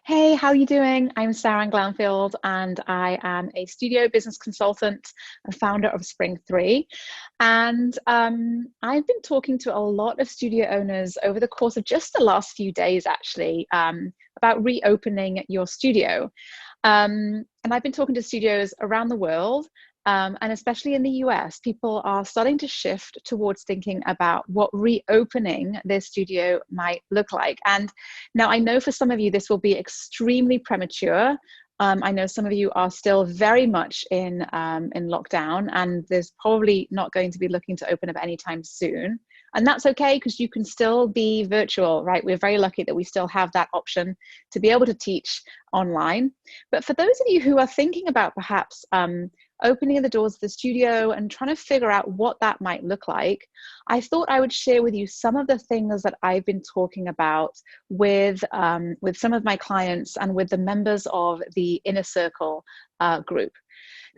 Hey, how are you doing? I'm Sarah Glanfield, and I am a studio business consultant and founder of Spring 3. And I've been talking to a lot of studio owners over the course of just the last few days, actually, about reopening your studio. And I've been talking to studios around the world, and especially in the US, people are starting to shift towards thinking about what reopening their studio might look like. And now I know for some of you, this will be extremely premature. I know some of you are still very much in lockdown, and there's probably not going to be looking to open up anytime soon. And that's okay, because you can still be virtual, right? We're very lucky that we still have that option to be able to teach online. But for those of you who are thinking about perhaps opening the doors of the studio and trying to figure out what that might look like, I thought I would share with you some of the things that I've been talking about with some of my clients and with the members of the Inner Circle group.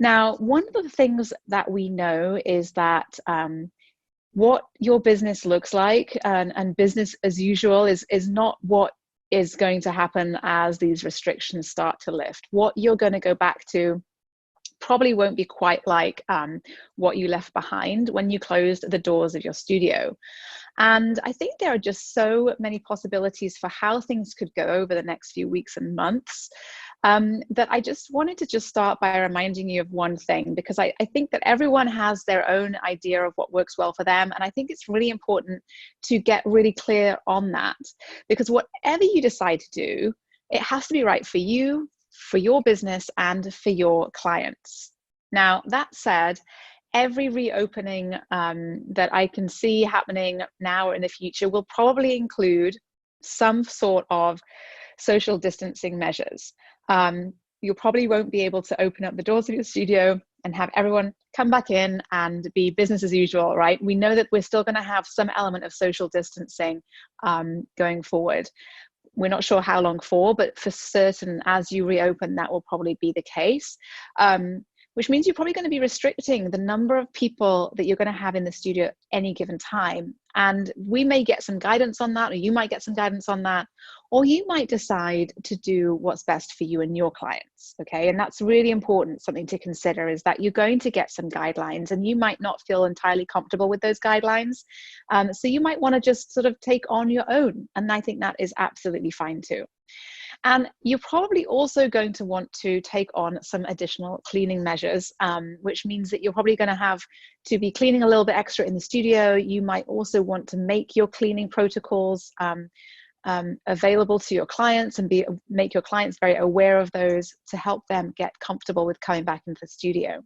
Now, one of the things that we know is that what your business looks like and business as usual is not what is going to happen as these restrictions start to lift. What you're going to go back to probably won't be quite like what you left behind when you closed the doors of your studio. And I think there are just so many possibilities for how things could go over the next few weeks and months, that I just wanted to just start by reminding you of one thing, because I think that everyone has their own idea of what works well for them. And I think it's really important to get really clear on that, because whatever you decide to do, it has to be right for you, for your business, and for your clients. Now, that said, every reopening that I can see happening now or in the future will probably include some sort of social distancing measures. You probably won't be able to open up the doors of your studio and have everyone come back in and be business as usual, right? We know that we're still going to have some element of social distancing going forward. We're not sure how long for, but for certain, as you reopen, that will probably be the case. Which means you're probably going to be restricting the number of people that you're going to have in the studio at any given time. And we may get some guidance on that, or you might get some guidance on that, or you might decide to do what's best for you and your clients. Okay. And that's really important. Something to consider is that you're going to get some guidelines, and you might not feel entirely comfortable with those guidelines. So you might want to just sort of take on your own. And I think that is absolutely fine too. And you're probably also going to want to take on some additional cleaning measures, which means that you're probably going to have to be cleaning a little bit extra in the studio. You might also want to make your cleaning protocols available to your clients and make your clients very aware of those to help them get comfortable with coming back into the studio.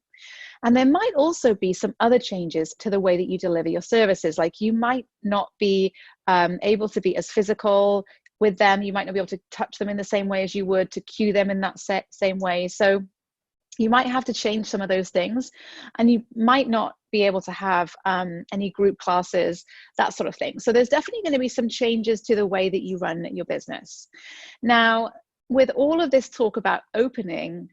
And there might also be some other changes to the way that you deliver your services. Like, you might not be able to be as physical with them. You might not be able to touch them in the same way as you would to cue them in that same way. So you might have to change some of those things, and you might not be able to have any group classes, that sort of thing. So there's definitely going to be some changes to the way that you run your business. Now, with all of this talk about opening,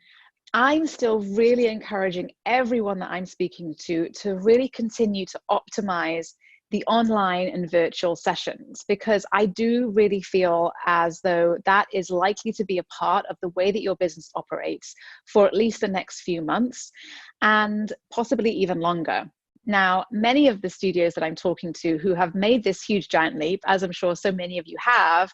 I'm still really encouraging everyone that I'm speaking to really continue to optimize the online and virtual sessions, because I do really feel as though that is likely to be a part of the way that your business operates for at least the next few months, and possibly even longer. Now, many of the studios that I'm talking to who have made this huge giant leap, as I'm sure so many of you have,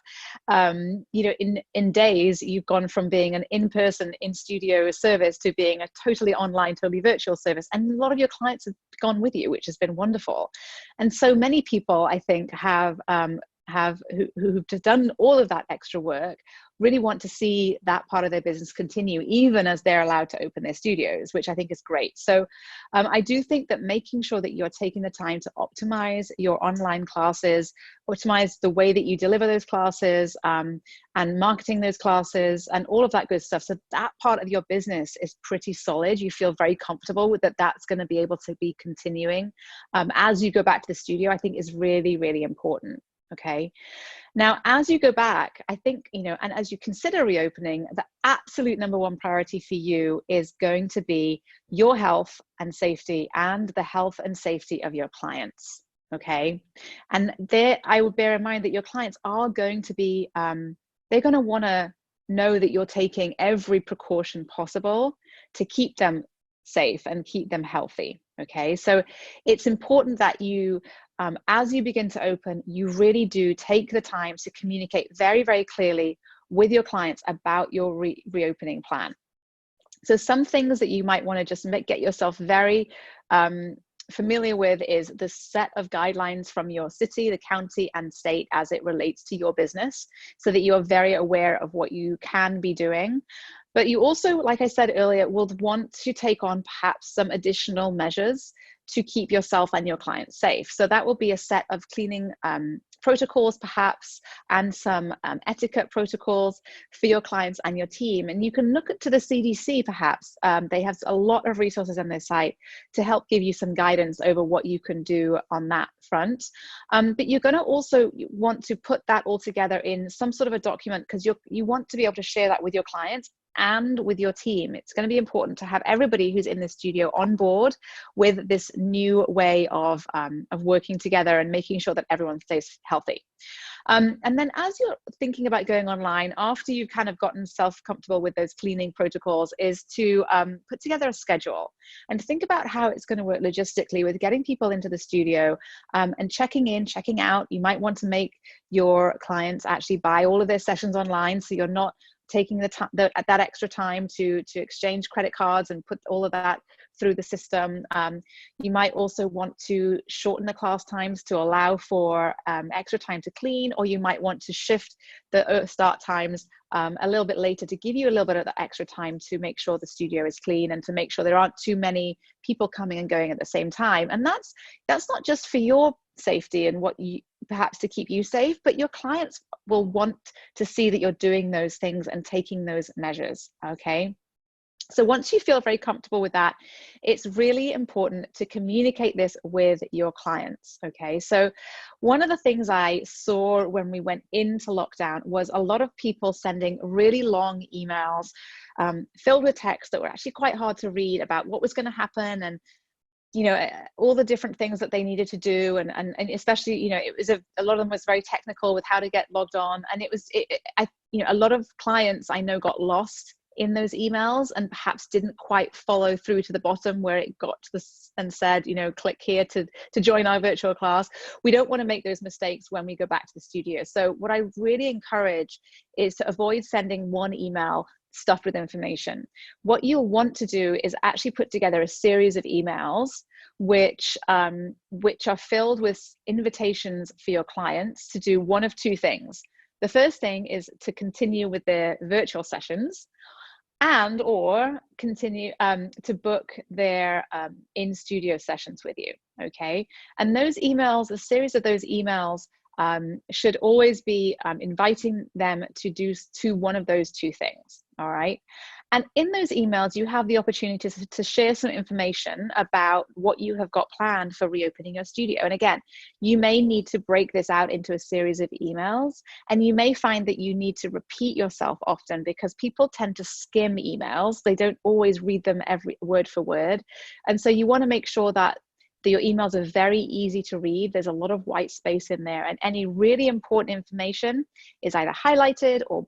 in days, you've gone from being an in-person, in-studio service to being a totally online, totally virtual service. And a lot of your clients have gone with you, which has been wonderful. And so many people, I think, who've done all of that extra work really want to see that part of their business continue, even as they're allowed to open their studios, which I think is great. So I do think that making sure that you're taking the time to optimize your online classes, optimize the way that you deliver those classes, and marketing those classes and all of that good stuff, so that part of your business is pretty solid. You feel very comfortable with that that's going to be able to be continuing as you go back to the studio, I think is really, really important. Okay. Now, as you go back, I think, and as you consider reopening, the absolute number one priority for you is going to be your health and safety, and the health and safety of your clients. Okay. And there, I will bear in mind that your clients are going to be, they're going to want to know that you're taking every precaution possible to keep them safe and keep them healthy. Okay, so it's important that you, as you begin to open, you really do take the time to communicate very, very clearly with your clients about your reopening plan. So some things that you might want to just get yourself very familiar with is the set of guidelines from your city, the county, and state as it relates to your business, so that you are very aware of what you can be doing. But you also, like I said earlier, will want to take on perhaps some additional measures to keep yourself and your clients safe. So that will be a set of cleaning protocols perhaps, and some etiquette protocols for your clients and your team. And you can look to the CDC perhaps. They have a lot of resources on their site to help give you some guidance over what you can do on that front. But you're going to also want to put that all together in some sort of a document, because you want to be able to share that with your clients and with your team. It's going to be important to have everybody who's in the studio on board with this new way of working together and making sure that everyone stays healthy. And then as you're thinking about going online, after you've kind of gotten self-comfortable with those cleaning protocols, is to put together a schedule and think about how it's going to work logistically with getting people into the studio and checking in, checking out. You might want to make your clients actually buy all of their sessions online, so you're not taking that extra time to exchange credit cards and put all of that through the system. You might also want to shorten the class times to allow for extra time to clean, or you might want to shift the start times a little bit later to give you a little bit of that extra time to make sure the studio is clean and to make sure there aren't too many people coming and going at the same time. And that's not just for your safety and what you perhaps to keep you safe, but your clients will want to see that you're doing those things and taking those measures. Okay, so once you feel very comfortable with that, it's really important to communicate this with your clients. Okay, so one of the things I saw when we went into lockdown was a lot of people sending really long emails filled with text that were actually quite hard to read about what was going to happen, and all the different things that they needed to do, and especially, it was a lot of them was very technical with how to get logged on, and a lot of clients I know got lost in those emails and perhaps didn't quite follow through to the bottom where it got to this and said, click here to join our virtual class. We don't want to make those mistakes when we go back to the studio. So what I really encourage is to avoid sending one email stuffed with information. What you'll want to do is actually put together a series of emails which are filled with invitations for your clients to do one of two things. The first thing is to continue with their virtual sessions, and or continue to book their in-studio sessions with you. Okay, and those emails, a series of those emails should always be inviting them to do one of those two things. All right, and in those emails you have the opportunity to share some information about what you have got planned for reopening your studio. And again, you may need to break this out into a series of emails, and you may find that you need to repeat yourself often, because people tend to skim emails. They don't always read them every word for word, and so you want to make sure that your emails are very easy to read. There's a lot of white space in there, and any really important information is either highlighted or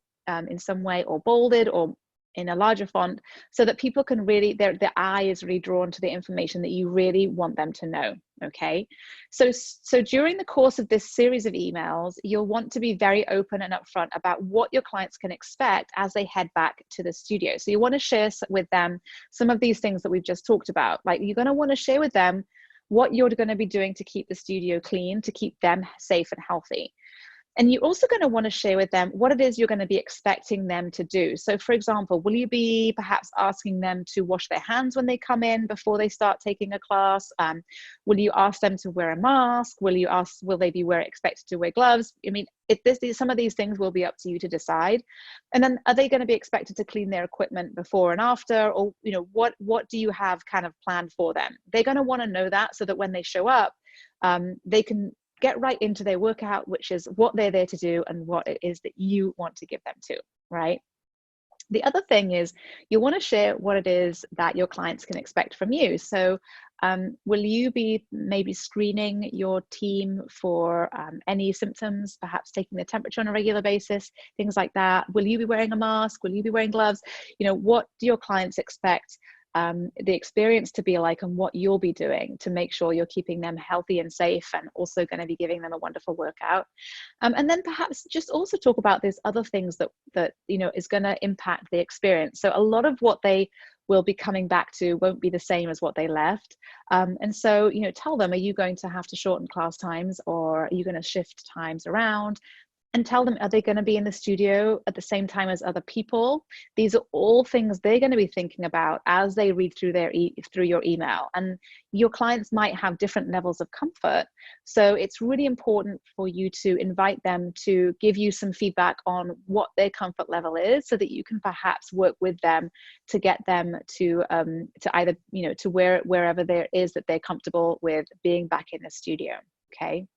in some way, or bolded, or in a larger font, so that people can really, their eye is really drawn to the information that you really want them to know. Okay, so during the course of this series of emails, you'll want to be very open and upfront about what your clients can expect as they head back to the studio. So you want to share with them some of these things that we've just talked about. Like, you're going to want to share with them what you're going to be doing to keep the studio clean, to keep them safe and healthy. And you're also going to want to share with them what it is you're going to be expecting them to do. So for example, will you be perhaps asking them to wash their hands when they come in before they start taking a class? Will you ask them to wear a mask? Will they be expected to wear gloves? I mean, some of these things will be up to you to decide. And then, are they going to be expected to clean their equipment before and after? Or, what do you have kind of planned for them? They're going to want to know that, so that when they show up, they can get right into their workout, which is what they're there to do and what it is that you want to give them to, right? The other thing is, you want to share what it is that your clients can expect from you. So Will you be maybe screening your team for any symptoms, perhaps taking their temperature on a regular basis, things like that? Will you be wearing a mask? Will you be wearing gloves? What do your clients expect the experience to be like, and what you'll be doing to make sure you're keeping them healthy and safe, and also going to be giving them a wonderful workout. And then perhaps just also talk about these other things that is going to impact the experience. So a lot of what they will be coming back to won't be the same as what they left. And so, tell them, are you going to have to shorten class times, or are you going to shift times around? And tell them, are they going to be in the studio at the same time as other people? These are all things they're going to be thinking about as they read through through your email. And your clients might have different levels of comfort. So it's really important for you to invite them to give you some feedback on what their comfort level is, so that you can perhaps work with them to get them to either, to wherever there is that they're comfortable with being back in the studio. Okay.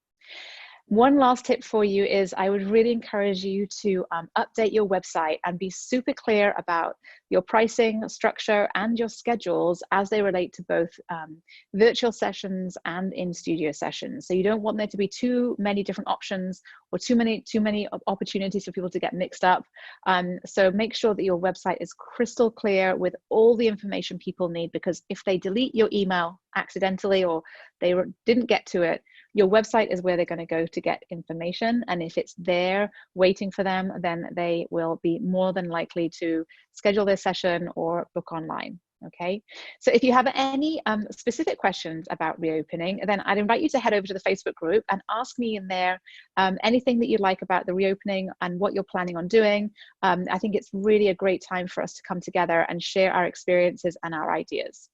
One last tip for you is I would really encourage you to update your website and be super clear about your pricing structure and your schedules as they relate to both virtual sessions and in-studio sessions. So you don't want there to be too many different options, or too many opportunities for people to get mixed up. So make sure that your website is crystal clear with all the information people need, because if they delete your email accidentally, or they didn't get to it, your website is where they're going to go to get information. And if it's there waiting for them, then they will be more than likely to schedule their session or book online. Okay. So if you have any specific questions about reopening, then I'd invite you to head over to the Facebook group and ask me in there anything that you'd like about the reopening and what you're planning on doing. I think it's really a great time for us to come together and share our experiences and our ideas.